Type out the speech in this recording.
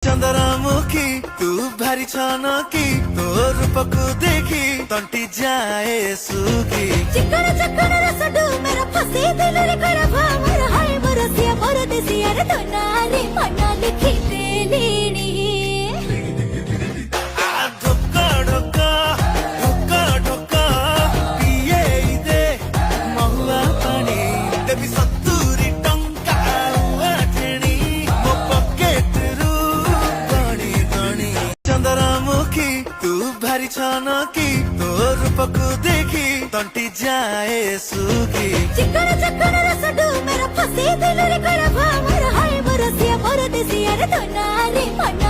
चंद्रमुखी तू भारी छानकी तोर रूपको देखी तंटी जाए सुखी चिकन चिकन रसडू मेरा फसी दिल रे कर भावर हाय बरसिया मोर देसिया रे तो नारी मना लिखी देलीनी ढोका ढोका ढोका ढोका पिए दे महुआ पानी देवी सत्तुरी टंका आठेणी मो पॉकेट रू गणी गणी चंद्रमुखी तू भारी छानकी तोर रूपको देखी तंटी जाए सुखी चिकन चिकन रसडू मेरा फसी दिल रे कर भावर हाय बरसिया मोर देसिया रे तो नारी मना